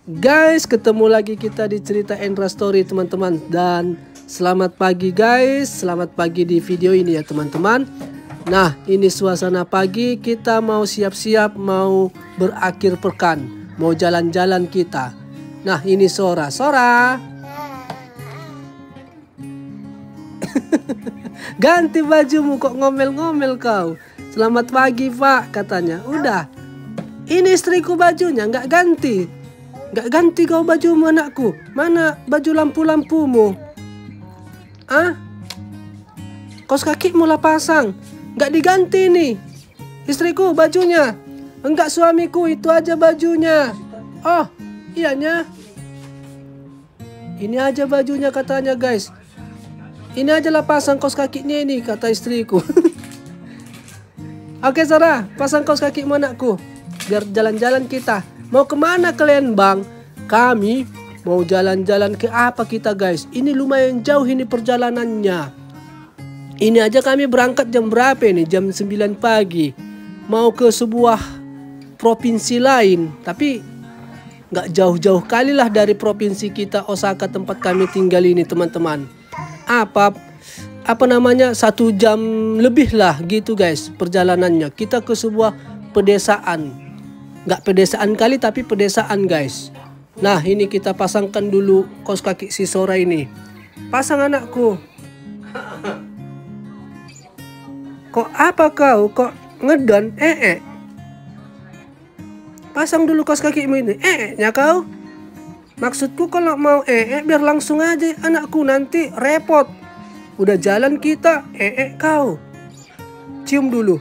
Guys, ketemu lagi kita di cerita Endra Story teman-teman. Dan selamat pagi guys, selamat pagi di video ini ya teman-teman. Nah, ini suasana pagi, kita mau siap-siap mau berakhir pekan, mau jalan-jalan kita. Nah, ini Sora. Ganti bajumu, kok ngomel-ngomel kau. Selamat pagi Pak katanya. Udah, ini istriku bajunya nggak ganti. Nggak ganti kau bajumu anakku. Mana baju lampu-lampumu? Ah? Kaos kakimu lah pasang. Nggak diganti nih. Istriku bajunya. Enggak suamiku, itu aja bajunya. Oh, iyanya. Ini aja bajunya katanya guys. Ini aja lah pasang kaos kakinya ini kata istriku. Oke Sarah, pasang kaos kakimu anakku. Biar jalan-jalan kita. Mau kemana kalian bang? Kami mau jalan-jalan ke apa kita guys? Ini lumayan jauh ini perjalanannya. Ini aja kami berangkat jam berapa ini? Jam 9 pagi. Mau ke sebuah provinsi lain. Tapi nggak jauh-jauh kali lah dari provinsi kita Osaka tempat kami tinggal ini teman-teman. Apa namanya 1 jam lebih lah gitu guys perjalanannya. Kita ke sebuah pedesaan. Nggak pedesaan kali tapi pedesaan guys. Nah ini kita pasangkan dulu kaos kaki si Sora ini. Pasang anakku. Kok apa kau? Kok ngedon? Pasang dulu kaos kakimu ini. Nya kau? Maksudku kalau mau biar langsung aja anakku, nanti repot. Udah jalan kita kau. Cium dulu.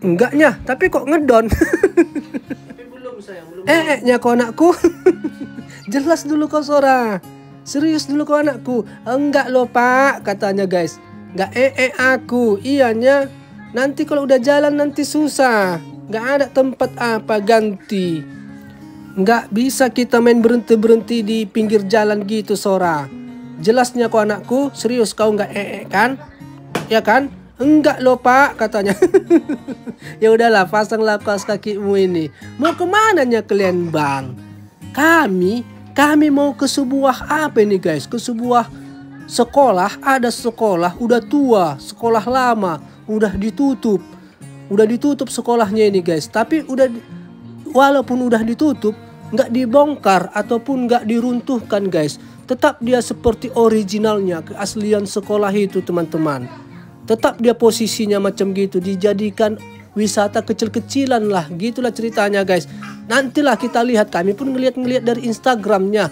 Enggaknya, tapi kok ngedon. Tapi belum sayang, belum. Nya kau anakku. Jelas dulu kau Sora. Serius dulu kau anakku. Enggak loh Pak, katanya guys. Enggak aku. Iyanya. Nanti kalau udah jalan nanti susah. Enggak ada tempat apa ganti. Enggak bisa kita main berhenti-berhenti di pinggir jalan gitu Sora. Jelasnya kau anakku. Serius kau enggak kan? Ya kan? Enggak loh Pak katanya. Ya udahlah, pasanglah kaos kakimu ini. Mau kemana nya kalian bang? Kami mau ke sebuah apa ini guys? Ke sebuah sekolah. Ada sekolah udah tua, sekolah lama, udah ditutup. Udah ditutup sekolahnya ini guys. Tapi walaupun udah ditutup, nggak dibongkar ataupun nggak diruntuhkan guys. Tetap dia seperti originalnya, keaslian sekolah itu teman-teman. Tetap dia posisinya macam gitu, dijadikan wisata kecil-kecilan lah, gitulah ceritanya guys. Nantilah kita lihat, kami pun ngeliat dari Instagramnya.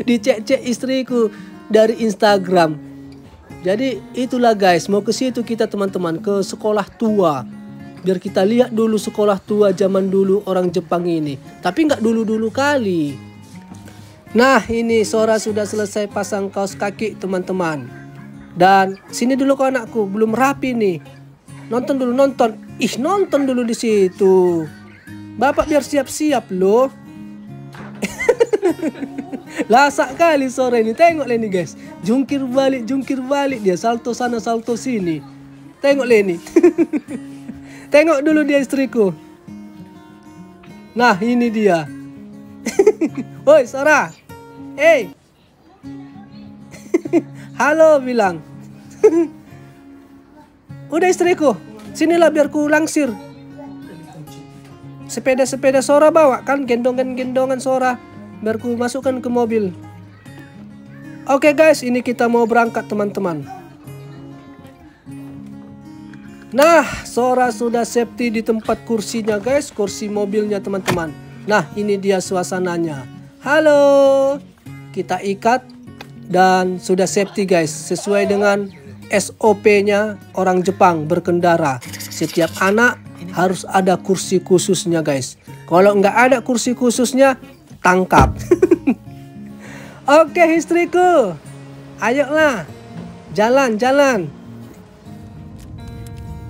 Dicek-cek istriku dari Instagram. Jadi itulah guys, mau ke situ kita teman-teman, ke sekolah tua. Biar kita lihat dulu sekolah tua zaman dulu orang Jepang ini. Tapi nggak dulu-dulu kali. Nah ini Sora sudah selesai pasang kaos kaki teman-teman. Dan sini dulu kau anakku, belum rapi nih. Nonton dulu, nonton. Nonton dulu di situ. Bapak biar siap-siap loh. Lasak kali sore ini. Tengok Leni guys. Jungkir balik dia. Salto sana, salto sini. Tengok Leni. Tengok dulu dia istriku. Nah ini dia. Woi Sora. Hey. Halo bilang. Udah istriku, sinilah biar ku langsir. Sepeda-sepeda Sora bawa kan, gendongan Sora, biar ku masukkan ke mobil. Oke guys, ini kita mau berangkat teman-teman. Nah, Sora sudah safety di tempat kursinya guys, kursi mobilnya teman-teman. Nah, ini dia suasananya. Halo, kita ikat. Dan sudah safety guys, sesuai dengan SOP-nya orang Jepang berkendara. Setiap anak harus ada kursi khususnya guys. Kalau nggak ada kursi khususnya, tangkap. Oke istriku, ayolah, jalan-jalan.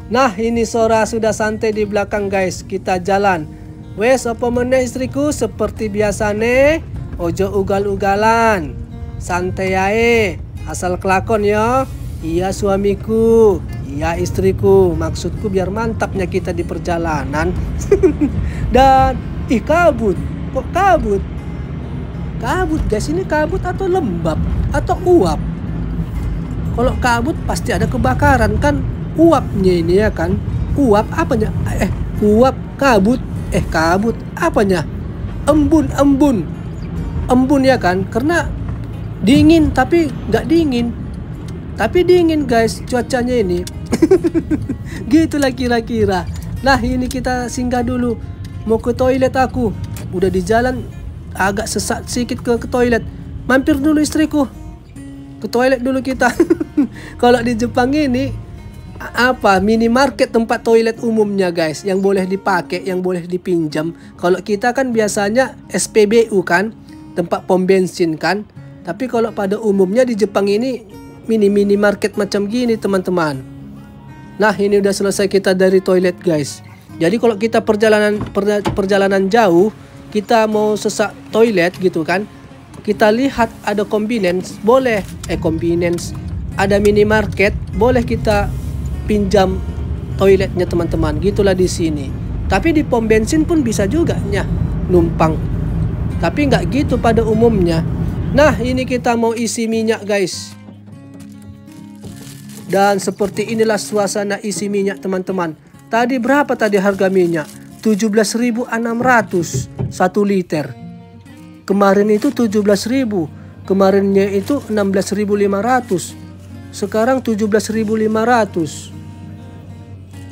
Nah ini Sora sudah santai di belakang guys, kita jalan. Wes apa meneh istriku, seperti biasa nih, ojo ugal-ugalan. Santai ae, asal kelakon ya. Iya suamiku, iya istriku. Maksudku biar mantapnya kita di perjalanan. Dan Ih, kabut. Kok kabut? Kabut guys, ini kabut atau lembab atau uap? Kalau kabut pasti ada kebakaran kan, uapnya ini ya kan. Uap apanya? Uap, kabut. Kabut apanya? Embun ya kan, karena dingin tapi nggak dingin, tapi dingin guys cuacanya ini. Gitulah kira-kira. Nah, ini kita singgah dulu, mau ke toilet aku. Udah di jalan agak sesak sedikit ke toilet, mampir dulu istriku ke toilet dulu kita. Kalau di Jepang ini minimarket tempat toilet umumnya guys, yang boleh dipakai, yang boleh dipinjam. Kalau kita kan biasanya SPBU kan, tempat pom bensin kan. Tapi kalau pada umumnya di Jepang ini minimarket macam gini teman-teman. Nah, ini udah selesai kita dari toilet guys. Jadi kalau kita perjalanan jauh, kita mau sesak toilet gitu kan, kita lihat ada convenience, boleh convenience, ada minimarket, boleh kita pinjam toiletnya teman-teman. Gitulah di sini. Tapi di pom bensin pun bisa juga numpang. Tapi nggak gitu pada umumnya. Nah, ini kita mau isi minyak guys. Dan seperti inilah suasana isi minyak teman-teman. Tadi berapa tadi harga minyak? 17.600 1 liter. Kemarin itu 17.000. Kemarinnya itu 16.500. Sekarang 17.500.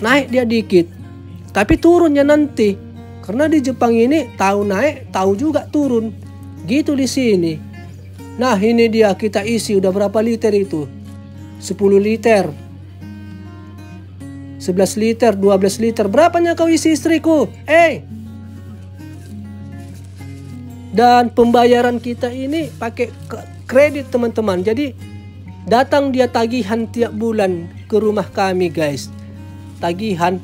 Naik dia dikit, tapi turunnya nanti. Karena di Jepang ini tahu naik, tahu juga turun. Gitu di sini. Nah, ini dia kita isi udah berapa liter itu? 10 liter. 11 liter, 12 liter. Berapanya kau isi istriku? Dan pembayaran kita ini pakai kredit teman-teman. Jadi datang dia tagihan tiap bulan ke rumah kami guys. Tagihan.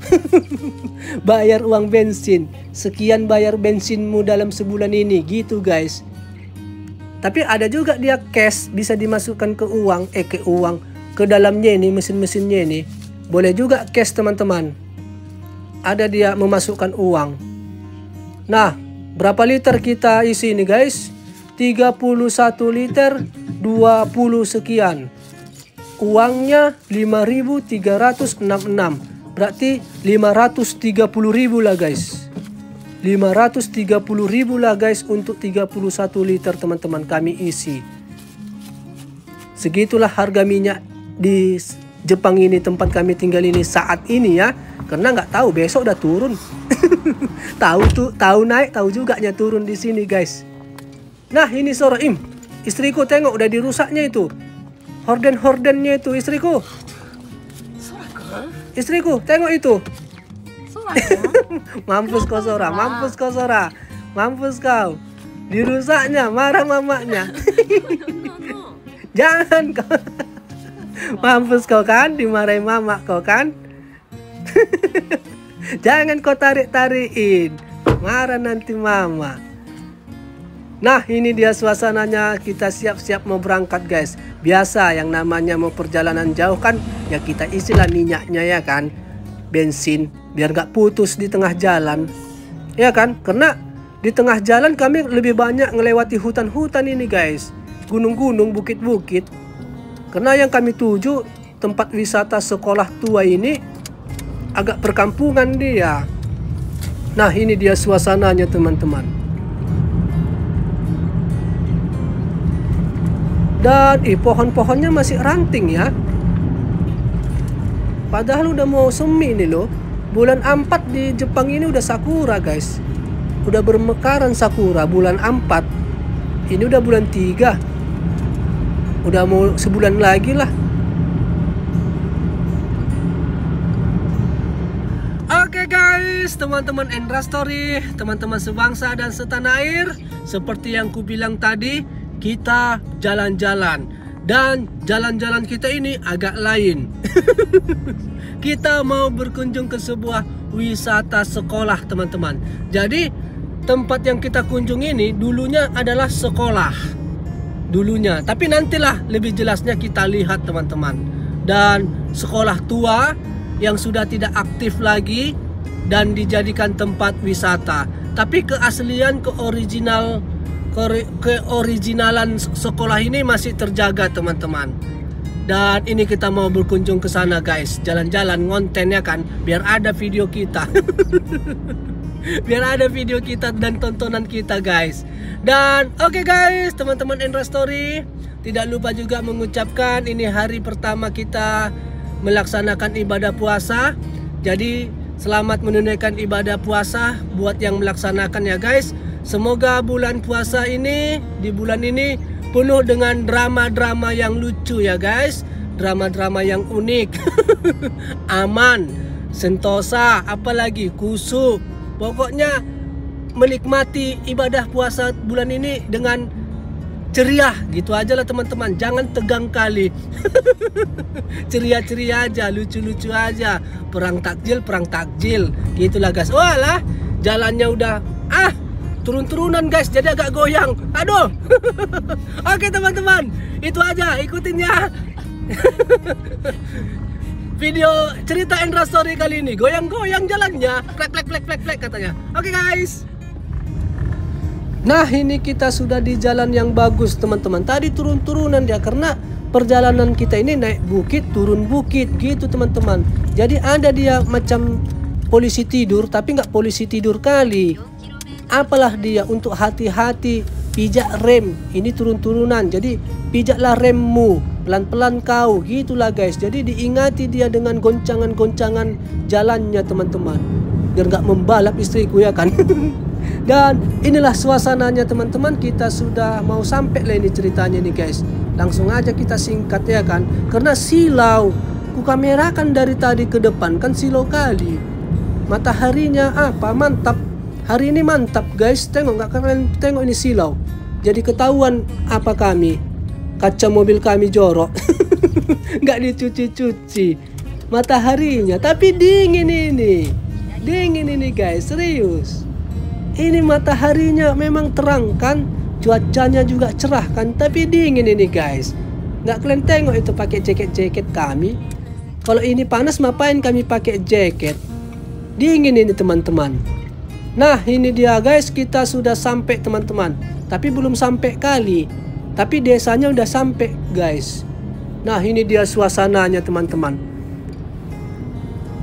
Bayar uang bensin. Sekian bayar bensinmu dalam sebulan ini. Gitu guys. Tapi ada juga dia cash, bisa dimasukkan ke uang. Ke dalamnya ini, mesin-mesinnya ini. Boleh juga cash teman-teman. Ada dia memasukkan uang. Nah, berapa liter kita isi ini guys? 31 liter 20 sekian. Uangnya 5.366. Berarti 530.000 lah guys. 530.000 lah guys untuk 31 liter teman-teman kami isi. Segitulah harga minyak di Jepang ini, tempat kami tinggal ini saat ini ya. Karena nggak tahu besok udah turun. tahu naik, tahu juga turun di sini guys. Nah, ini Sora, istriku tengok udah dirusaknya itu. Horden-hordennya itu istriku. Istriku tengok itu. Mampus kau Sora, mampus kau Sora. Mampus kau. Dirusaknya, marah mamanya. Jangan kau. Mampus kau kan, dimarahin mama kau kan. Jangan kau tarik-tarikin, marah nanti mama. Nah, ini dia suasananya, kita siap-siap mau berangkat guys. Biasa yang namanya mau perjalanan jauh kan, ya kita isilah minyaknya ya kan, bensin, biar gak putus di tengah jalan. Ya kan, karena di tengah jalan kami lebih banyak ngelewati hutan-hutan ini guys, gunung-gunung, bukit-bukit. Karena yang kami tuju tempat wisata sekolah tua ini agak perkampungan dia. Nah, ini dia suasananya teman-teman. Dan pohon-pohonnya masih ranting ya. Padahal udah mau semi nih loh. Bulan 4 di Jepang ini udah sakura guys. Udah bermekaran sakura bulan 4. Ini udah bulan 3. Udah mau sebulan lagi lah. Oke guys, teman-teman Endra Story, teman-teman sebangsa dan setanah air, seperti yang ku bilang tadi, kita jalan-jalan. Dan jalan-jalan kita ini agak lain. Kita mau berkunjung ke sebuah wisata sekolah teman-teman. Jadi tempat yang kita kunjungi ini dulunya adalah sekolah. Dulunya, tapi nantilah lebih jelasnya kita lihat teman-teman. Dan sekolah tua yang sudah tidak aktif lagi dan dijadikan tempat wisata. Tapi keaslian, keoriginalan sekolah ini masih terjaga teman-teman. Dan ini kita mau berkunjung ke sana guys, jalan-jalan ngontennya kan, biar ada video kita. Biar ada video kita dan tontonan kita guys. Dan oke guys, teman-teman Endra Story, tidak lupa juga mengucapkan ini hari pertama kita melaksanakan ibadah puasa. Jadi selamat menunaikan ibadah puasa buat yang melaksanakan ya guys. Semoga bulan puasa ini, di bulan ini penuh dengan drama-drama yang lucu ya guys. Drama-drama yang unik. Aman, sentosa, apalagi kusuk. Pokoknya menikmati ibadah puasa bulan ini dengan ceria gitu aja lah teman-teman. Jangan tegang kali. Ceria-ceria aja, lucu-lucu aja. Perang takjil gitulah guys. Walah, jalannya udah turun-turunan guys, jadi agak goyang. Aduh. Oke teman-teman, itu aja, ikutin ya. Video cerita Endra Story kali ini, goyang-goyang jalannya, plek katanya. Oke guys. Nah ini kita sudah di jalan yang bagus teman-teman. Tadi turun-turunan dia karena perjalanan kita ini naik bukit turun bukit gitu teman-teman. Jadi ada dia macam polisi tidur, tapi nggak polisi tidur kali. Apalah dia untuk hati-hati, pijak rem. Ini turun-turunan, jadi pijaklah remmu, pelan-pelan kau, gitulah guys. Jadi diingati dia dengan goncangan-goncangan jalannya teman-teman, biar nggak membalap istriku ya kan. Dan inilah suasananya teman-teman. Kita sudah mau sampai lah ini ceritanya nih guys. Langsung aja kita singkat ya kan, karena silau. Ku kamerakan dari tadi ke depan kan silau kali. Mataharinya mantap. Hari ini mantap guys. Tengok, nggak kalian tengok ini silau. Jadi ketahuan apa kami. Kaca mobil kami jorok. Nggak dicuci-cuci mataharinya, tapi dingin ini. Dingin ini guys, serius. Ini mataharinya memang terang kan, cuacanya juga cerah kan, tapi dingin ini guys. Nggak kalian tengok itu pakai jaket-jaket kami. Kalau ini panas ngapain kami pakai jaket? Dingin ini teman-teman. Nah ini dia guys, kita sudah sampai teman-teman. Tapi belum sampai kali. Tapi desanya udah sampai guys. Nah ini dia suasananya teman-teman.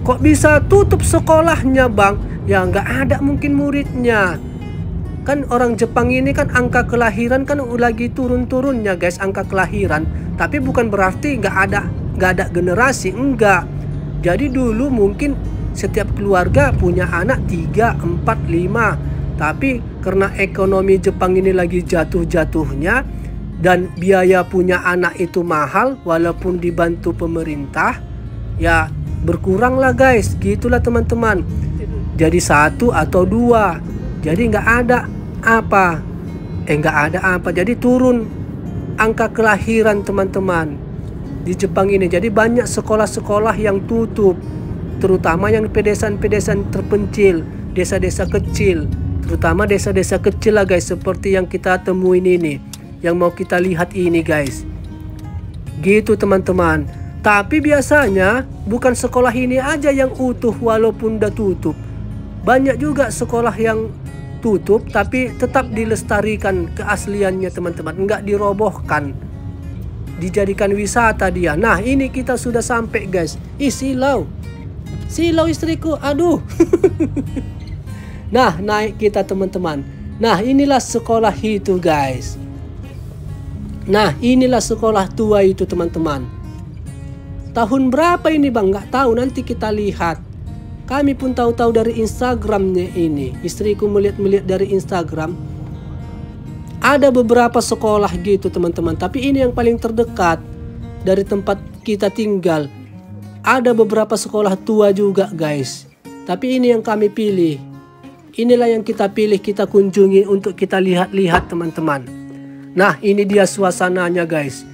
Kok bisa tutup sekolahnya bang? Ya nggak ada mungkin muridnya. Kan orang Jepang ini kan angka kelahiran kan lagi turun-turunnya guys, angka kelahiran. Tapi bukan berarti nggak ada generasi, enggak. Jadi dulu mungkin setiap keluarga punya anak 3, 4, 5. Tapi karena ekonomi Jepang ini lagi jatuh-jatuhnya dan biaya punya anak itu mahal walaupun dibantu pemerintah, ya berkurang lah guys, gitulah teman-teman. Jadi 1 atau 2. Jadi nggak ada apa. Jadi turun angka kelahiran teman-teman di Jepang ini. Jadi banyak sekolah-sekolah yang tutup, terutama yang pedesaan-pedesaan terpencil, desa-desa kecil, terutama desa-desa kecil lah guys, seperti yang kita temuin ini, yang mau kita lihat ini guys. Gitu teman-teman. Tapi biasanya bukan sekolah ini aja yang utuh walaupun udah tutup. Banyak juga sekolah yang tutup tapi tetap dilestarikan keasliannya teman-teman, enggak dirobohkan, dijadikan wisata dia. Nah ini kita sudah sampai guys. Silau istriku, aduh. Nah naik kita teman-teman. Nah inilah sekolah itu guys. Nah inilah sekolah tua itu teman-teman. Tahun berapa ini bang? Nggak tahu, nanti kita lihat. Kami pun tahu-tahu dari Instagramnya ini. Istriku melihat dari Instagram. Ada beberapa sekolah gitu teman-teman. Tapi ini yang paling terdekat dari tempat kita tinggal. Ada beberapa sekolah tua juga guys. Tapi ini yang kami pilih. Inilah yang kita pilih, kita kunjungi untuk kita lihat-lihat teman-teman. Nah ini dia suasananya guys.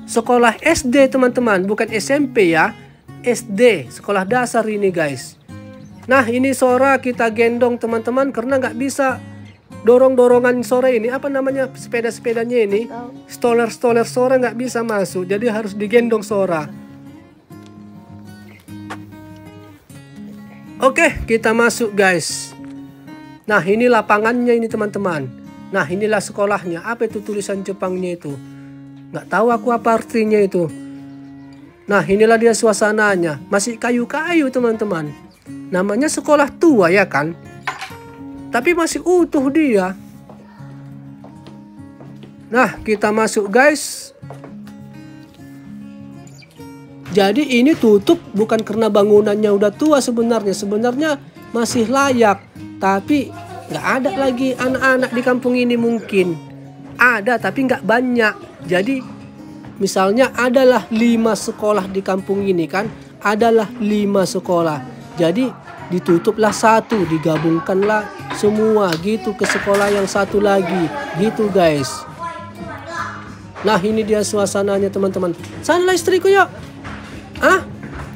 Sekolah SD teman-teman, bukan SMP ya. SD, sekolah dasar ini guys. Nah ini Sora kita gendong teman-teman, karena nggak bisa dorong-dorongan sore ini. Apa namanya sepeda-sepedanya ini? Stoler Sora nggak bisa masuk, jadi harus digendong Sora. Oke, kita masuk guys. Nah, ini lapangannya ini teman-teman. Nah, inilah sekolahnya. Apa itu tulisan Jepangnya itu? Nggak tahu aku apa artinya itu. Nah, inilah dia suasananya. Masih kayu-kayu teman-teman. Namanya sekolah tua ya kan? Tapi masih utuh dia. Nah, kita masuk guys. Jadi ini tutup bukan karena bangunannya udah tua sebenarnya. Sebenarnya masih layak. Tapi nggak ada lagi anak-anak di kampung ini mungkin. Ada tapi nggak banyak. Jadi misalnya adalah 5 sekolah di kampung ini kan. Adalah 5 sekolah. Jadi ditutuplah 1. Digabungkanlah semua gitu ke sekolah yang satu lagi. Gitu guys. Nah ini dia suasananya teman-teman. Sanalah istriku yuk. Ah,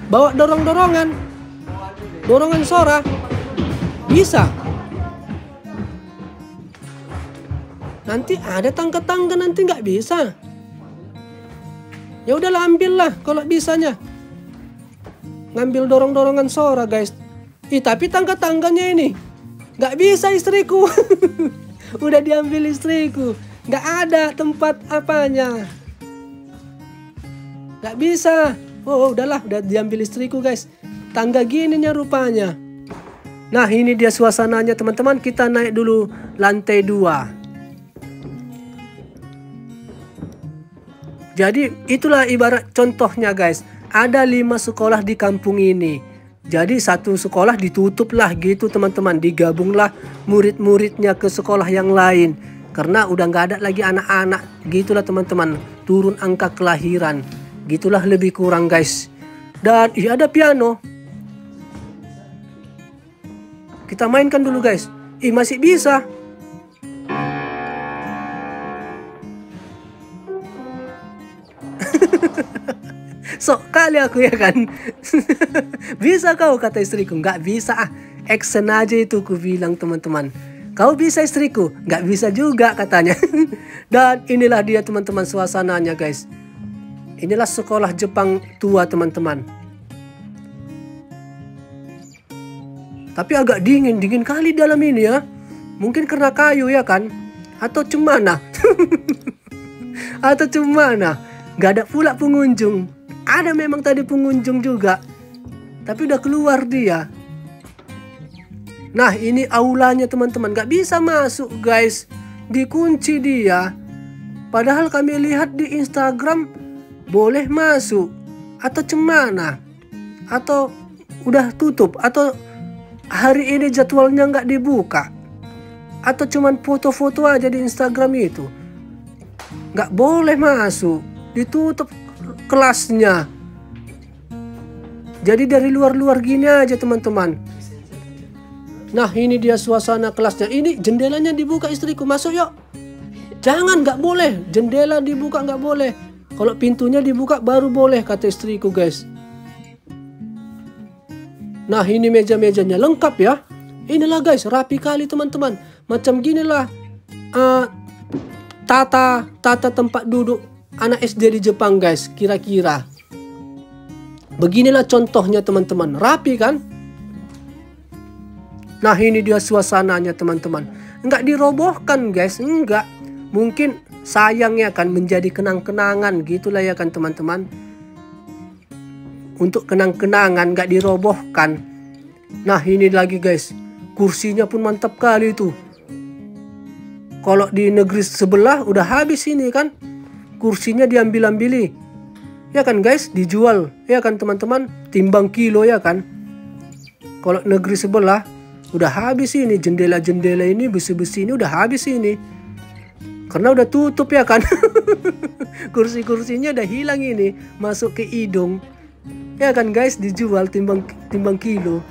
bawa dorong-dorongan. Dorongan Sora. Bisa. Nanti ada tangga-tangga nanti nggak bisa. Ya udahlah ambillah kalau bisanya. Ngambil dorong-dorongan Sora guys. Tapi tangga-tangganya ini nggak bisa istriku. Udah diambil istriku. Nggak ada tempat apanya. Nggak bisa. Oh udahlah, udah diambil istriku guys. Tangga gininya rupanya. Nah ini dia suasananya teman-teman. Kita naik dulu lantai 2. Jadi itulah ibarat contohnya guys. Ada 5 sekolah di kampung ini. Jadi 1 sekolah ditutup lah gitu teman-teman. Digabunglah murid-muridnya ke sekolah yang lain. Karena udah nggak ada lagi anak-anak. Gitulah teman-teman. Turun angka kelahiran. Gitulah lebih kurang guys. Dan ada piano. Kita mainkan dulu guys. Masih bisa. Sok kali aku ya kan. Bisa kau kata istriku. Nggak bisa action aja itu ku bilang teman-teman. Kau bisa istriku. Nggak bisa juga katanya. Dan inilah dia teman-teman suasananya guys. Inilah sekolah Jepang tua teman-teman. Tapi agak dingin kali dalam ini ya. Mungkin karena kayu ya kan. Atau cemana. Atau cemana. Gak ada pula pengunjung. Ada memang tadi pengunjung juga. Tapi udah keluar dia. Nah ini aulanya teman-teman. Gak bisa masuk guys. Dikunci dia. Padahal kami lihat di Instagram boleh masuk. Atau cemana. Atau udah tutup. Atau hari ini jadwalnya nggak dibuka. Atau cuman foto-foto aja di Instagram itu. Nggak boleh masuk. Ditutup kelasnya. Jadi dari luar-luar gini aja teman-teman. Nah ini dia suasana kelasnya. Ini jendelanya dibuka istriku. Masuk yuk. Jangan, nggak boleh. Jendela dibuka nggak boleh. Kalau pintunya dibuka baru boleh kata istriku guys. Nah ini meja-mejanya lengkap ya. Inilah guys rapi kali teman-teman. Macam ginilah tata tempat duduk anak SD di Jepang guys. Kira-kira beginilah contohnya teman-teman. Rapi kan. Nah ini dia suasananya teman-teman. Enggak dirobohkan guys. Enggak. Mungkin sayangnya kan menjadi kenang-kenangan gitulah ya kan teman-teman. Untuk kenang-kenangan gak dirobohkan. Nah ini lagi guys. Kursinya pun mantap kali itu. Kalau di negeri sebelah udah habis ini kan. Kursinya diambil-ambili. Ya kan guys, dijual. Ya kan teman-teman, timbang kilo ya kan. Kalau negeri sebelah udah habis ini. Jendela-jendela ini, besi-besi ini udah habis ini. Karena udah tutup ya kan. Kursi-kursinya udah hilang ini. Masuk ke hidung. Ya kan guys, dijual timbang kilo.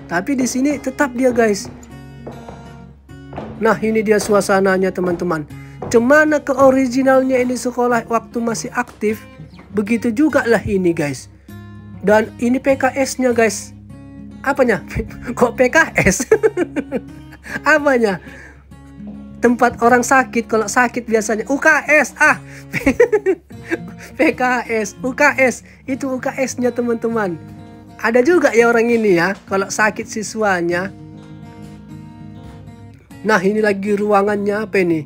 Tapi di sini tetap dia guys. Nah ini dia suasananya teman-teman. Cemana ke originalnya ini sekolah waktu masih aktif. Begitu juga lah ini guys. Dan ini PKS-nya guys. Apanya? Kok PKS? Apanya? Tempat orang sakit. Kalau sakit biasanya UKS. PKS, UKS. Itu UKS-nya teman-teman. Ada juga ya orang ini ya. Kalau sakit siswanya. Nah, ini lagi ruangannya apa ini?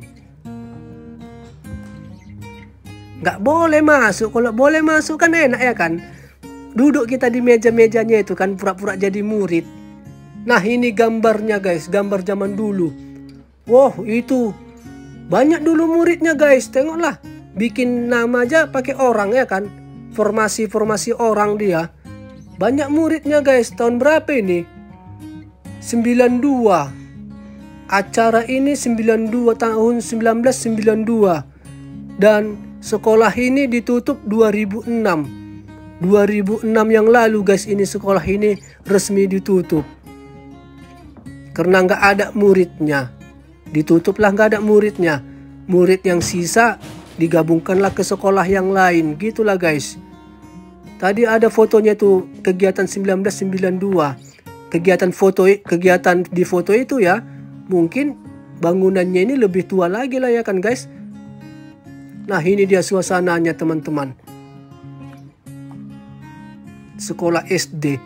Nggak boleh masuk. Kalau boleh masuk kan enak ya kan? Duduk kita di meja-mejanya itu kan, pura-pura jadi murid. Nah, ini gambarnya guys, gambar zaman dulu. Wow, itu banyak dulu muridnya guys. Tengoklah, bikin nama aja pakai orang ya kan? Formasi-formasi orang dia. Banyak muridnya guys. Tahun berapa ini? 92. Acara ini 92, tahun 1992. Dan sekolah ini ditutup 2006. 2006 yang lalu guys, ini sekolah ini resmi ditutup. Karena nggak ada muridnya. Ditutuplah, nggak ada muridnya. Murid yang sisa digabungkanlah ke sekolah yang lain. Gitulah guys. Tadi ada fotonya tuh, kegiatan 1992. Kegiatan di foto itu ya, mungkin bangunannya ini lebih tua lagi lah ya kan guys. Nah, ini dia suasananya teman-teman. Sekolah SD.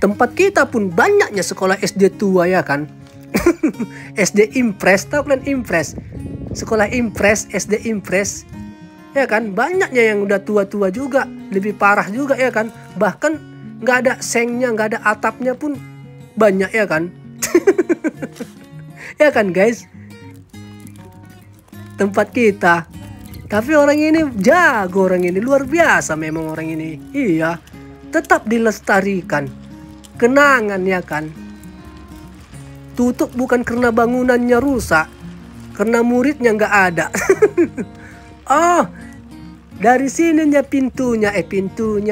Tempat kita pun banyaknya sekolah SD tua ya kan. SD Impres, tahu kan Impres? Sekolah Impres, SD Impres. Ya kan, banyaknya yang udah tua-tua juga, lebih parah juga ya kan. Bahkan nggak ada sengnya, nggak ada atapnya pun banyak ya kan. Ya kan guys. Tempat kita. Tapi orang ini jago, orang ini luar biasa memang orang ini. Iya, tetap dilestarikan. Kenangan ya kan. Tutup bukan karena bangunannya rusak, karena muridnya nggak ada. Oh, dari sininya pintunya,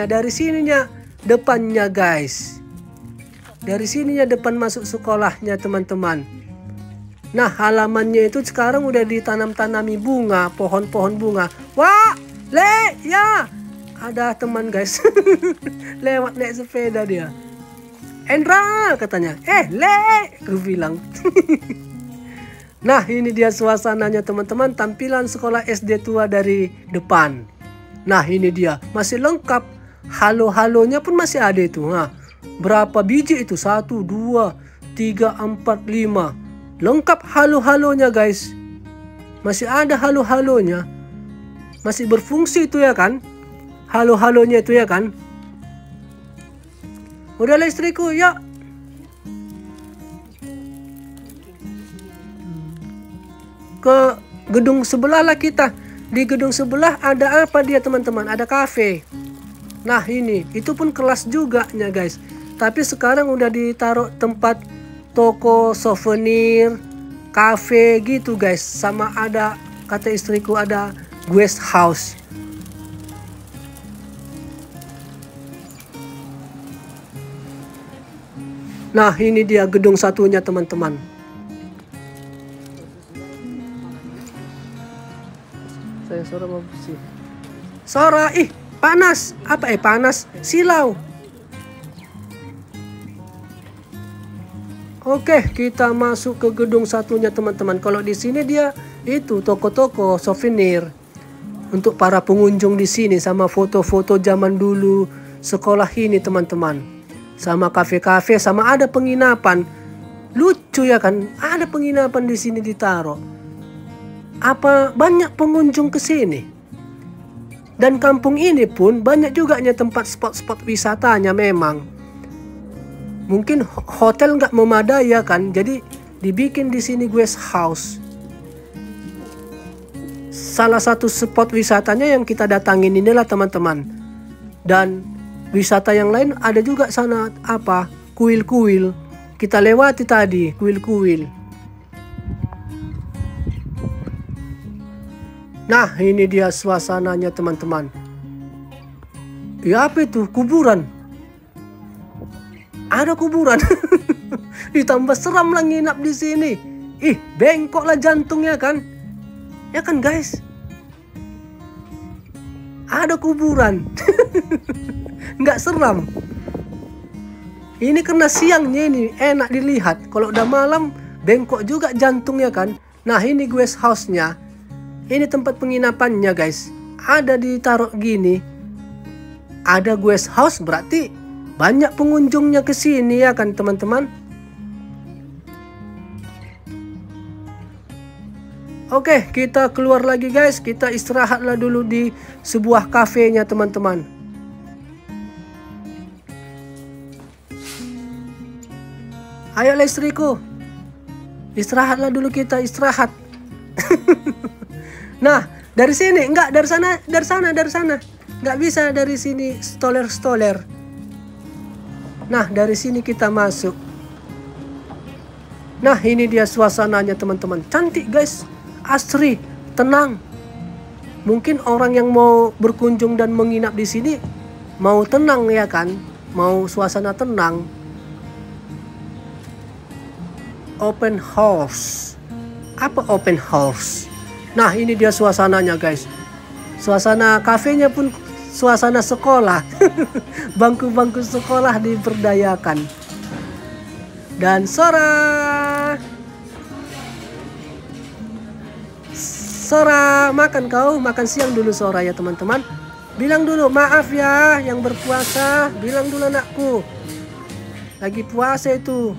dari sininya depannya guys. Dari sininya depan masuk sekolahnya teman-teman. Nah, halamannya itu sekarang udah ditanam-tanami bunga, pohon-pohon bunga. Wah, Le, ya. Ada teman guys. Lewat naik sepeda dia. Endra katanya. Le, gue bilang. Nah, ini dia suasananya teman-teman, tampilan sekolah SD tua dari depan. Nah, ini dia, masih lengkap. Halo-halonya pun masih ada itu. Nah, berapa biji itu? 1, 2, 3, 4, 5. Lengkap halo-halonya guys. Masih ada halo-halonya. Masih berfungsi itu ya kan? Halo-halonya itu ya kan? Udah listriku, ya. Ke gedung sebelah lah kita. Di gedung sebelah ada apa dia teman-teman? Ada kafe. Nah ini, itu pun kelas juga nya guys. Tapi sekarang udah ditaruh tempat toko souvenir, kafe gitu guys. Sama ada, kata istriku, ada guest house. Nah ini dia gedung satunya teman-teman. Saya suara mau bersih. Suara, panas. Apa panas? Silau. Oke, kita masuk ke gedung satunya teman-teman. Kalau di sini dia itu toko-toko souvenir untuk para pengunjung di sini, sama foto-foto zaman dulu sekolah ini teman-teman. Sama kafe-kafe, sama ada penginapan. Lucu ya kan? Ada penginapan di sini ditaruh. Apa banyak pengunjung ke sini? Dan kampung ini pun banyak juga tempat spot-spot wisatanya memang. Mungkin hotel nggak memadai ya kan, jadi dibikin di sini guest house. Salah satu spot wisatanya yang kita datangin inilah teman-teman. Dan wisata yang lain ada juga sana kuil-kuil. Kita lewati tadi kuil-kuil. Nah ini dia suasananya teman-teman. Ya apa itu? Kuburan. Ada kuburan. Ditambah seram lah nginap di sini. Bengkok lah jantungnya kan. Ya kan guys. Ada kuburan. Nggak seram. Ini karena siangnya ini enak dilihat. Kalau udah malam bengkok juga jantungnya kan. Nah ini guest house-nya. Ini tempat penginapannya guys. Ada ditaruh gini. Ada guest house berarti banyak pengunjungnya ke sini ya kan teman-teman. Oke, kita keluar lagi guys. Kita istirahatlah dulu di sebuah kafenya teman-teman. Ayolah istriku. Istirahatlah dulu kita, istirahat. Nah, dari sini, enggak, dari sana. Enggak bisa dari sini stoler. Nah, dari sini kita masuk. Nah, ini dia suasananya teman-teman. Cantik guys. Asri, tenang. Mungkin orang yang mau berkunjung dan menginap di sini mau tenang ya kan? Mau suasana tenang. Open house. Apa open house? Nah, ini dia suasananya guys. Suasana kafenya pun suasana sekolah. Bangku-bangku sekolah diberdayakan. Dan Sora, makan kau, makan siang dulu Sora ya teman-teman. Bilang dulu maaf ya yang berpuasa, bilang dulu anakku. Lagi puasa itu.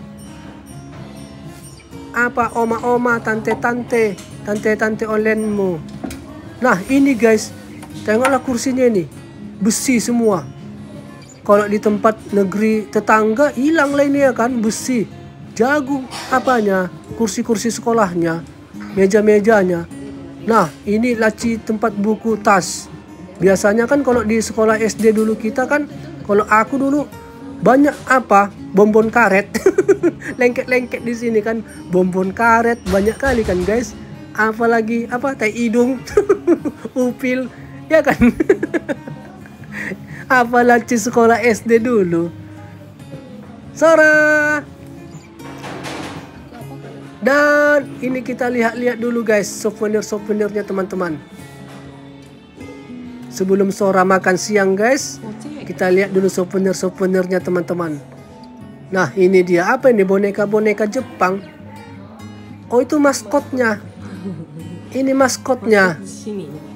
Apa oma-oma, tante-tante olenmu. Nah ini guys, tengoklah kursinya ini, besi semua. Kalau di tempat negeri tetangga hilang lah ini ya kan, besi. Jagung apanya, kursi-kursi sekolahnya, meja-mejanya. Nah, ini laci tempat buku tas. Biasanya kan kalau di sekolah SD dulu kita kan, kalau aku dulu banyak apa? Bonbon karet. Lengket-lengket di sini kan, bonbon karet banyak kali kan, guys. Apalagi apa? Tai hidung. Upil, ya kan? Apa laci sekolah SD dulu. Sora. Dan ini kita lihat-lihat dulu guys, souvenirnya teman-teman. Sebelum Sora makan siang guys, kita lihat dulu souvenirnya teman-teman. Nah ini dia, apa ini, boneka-boneka Jepang. Oh itu maskotnya. Ini maskotnya.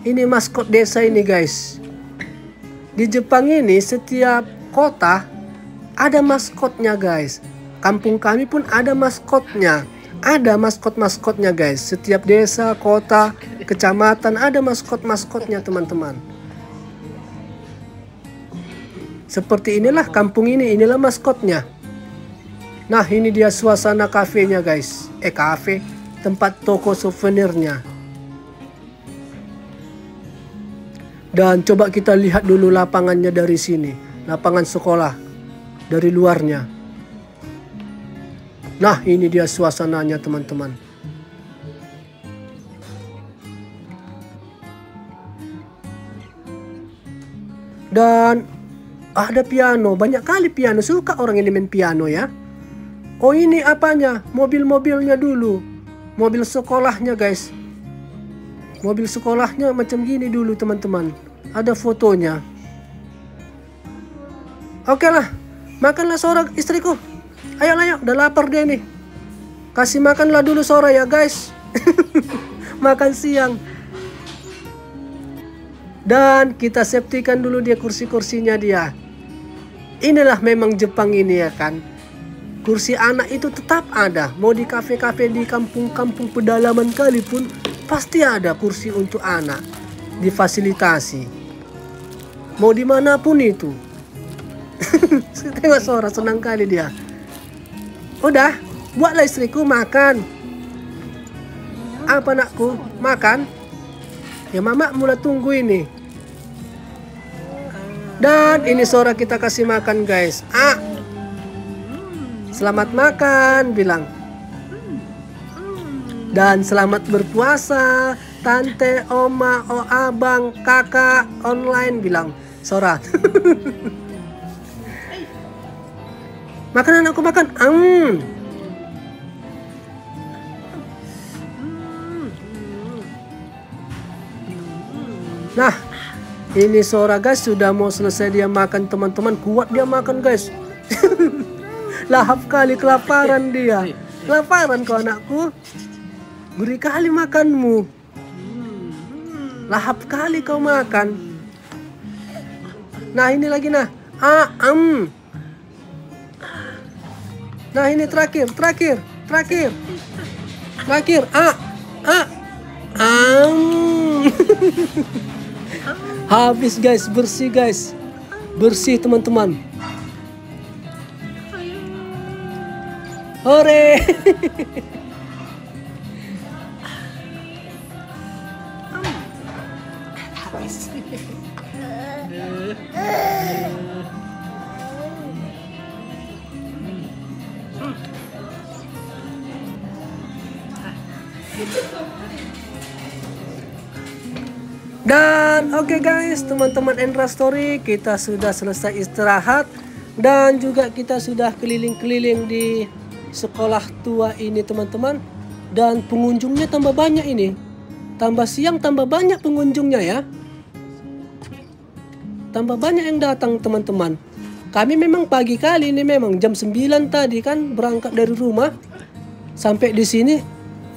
Ini maskot desa ini guys. Di Jepang ini setiap kota ada maskotnya guys. Kampung kami pun ada maskotnya. Ada maskot-maskotnya guys. Setiap desa, kota, kecamatan ada maskot-maskotnya teman-teman. Seperti inilah kampung ini, inilah maskotnya. Nah ini dia suasana kafenya guys. Kafe, tempat toko souvenirnya. Dan coba kita lihat dulu lapangannya dari sini. Lapangan sekolah dari luarnya. Nah ini dia suasananya teman-teman. Dan ada piano, banyak kali piano. Suka orang ini main piano ya. Oh ini apanya, mobil-mobilnya dulu. Mobil sekolahnya guys. Mobil sekolahnya macam gini dulu teman-teman. Ada fotonya. Oke lah, makanlah Sora istriku. Ayo, udah lapar dia nih. Kasih makanlah dulu Sora ya guys. Makan siang. Dan kita septikan dulu dia kursi-kursinya dia. Inilah memang Jepang ini ya kan. Kursi anak itu tetap ada. Mau di kafe-kafe di kampung-kampung pedalaman kali pun pasti ada kursi untuk anak. Difasilitasi. Mau dimanapun itu. Tengok Sora senang kali dia. Udah, buatlah istriku makan. Apa anakku? Makan? Ya mama mulai tunggu ini. Dan ini Sora kita kasih makan guys. Selamat makan bilang. Dan selamat berpuasa tante, oma, abang, kakak online bilang Sora. Makan anakku makan. Nah, ini Sora guys sudah mau selesai dia makan teman-teman. Kuat dia makan guys. Lahap kali, kelaparan dia. Kelaparan kau anakku. Gurih kali makanmu. Lahap kali kau makan. Nah ini lagi nah. Nah ini terakhir. Habis guys, bersih guys. Bersih teman-teman. Hore. Habis. Dan oke guys, teman-teman Endra Story, kita sudah selesai istirahat dan juga kita sudah keliling-keliling di sekolah tua ini teman-teman. Dan pengunjungnya tambah banyak ini. Tambah siang tambah banyak pengunjungnya ya. Tambah banyak yang datang teman-teman. Kami memang pagi kali ini, memang jam 9 tadi kan berangkat dari rumah. Sampai di sini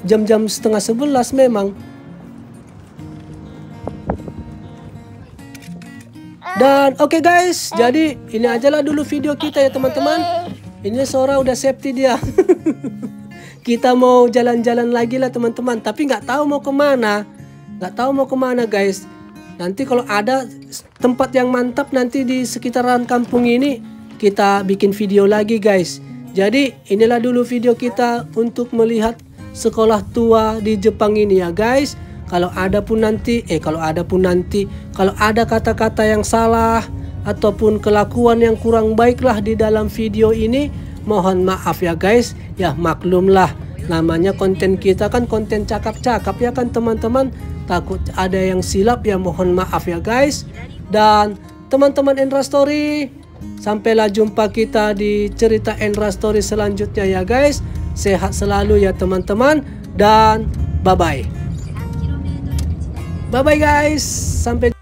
jam-jam setengah 11 memang. Dan oke guys, jadi ini ajalah dulu video kita ya teman-teman. Ini Sora udah safety dia. Kita mau jalan-jalan lagi lah teman-teman, tapi nggak tahu mau kemana. Nggak tahu mau kemana guys. Nanti kalau ada tempat yang mantap nanti di sekitaran kampung ini, kita bikin video lagi guys. Jadi inilah dulu video kita untuk melihat sekolah tua di Jepang ini ya guys. Kalau ada kata-kata yang salah ataupun kelakuan yang kurang baiklah di dalam video ini, mohon maaf ya guys. Ya maklumlah, namanya konten kita kan konten cakap-cakap ya kan teman-teman. Takut ada yang silap ya, mohon maaf ya guys. Dan teman-teman Endra Story, sampailah jumpa kita di cerita Endra Story selanjutnya ya guys. Sehat selalu ya teman-teman, dan bye-bye. Bye-bye guys, sampai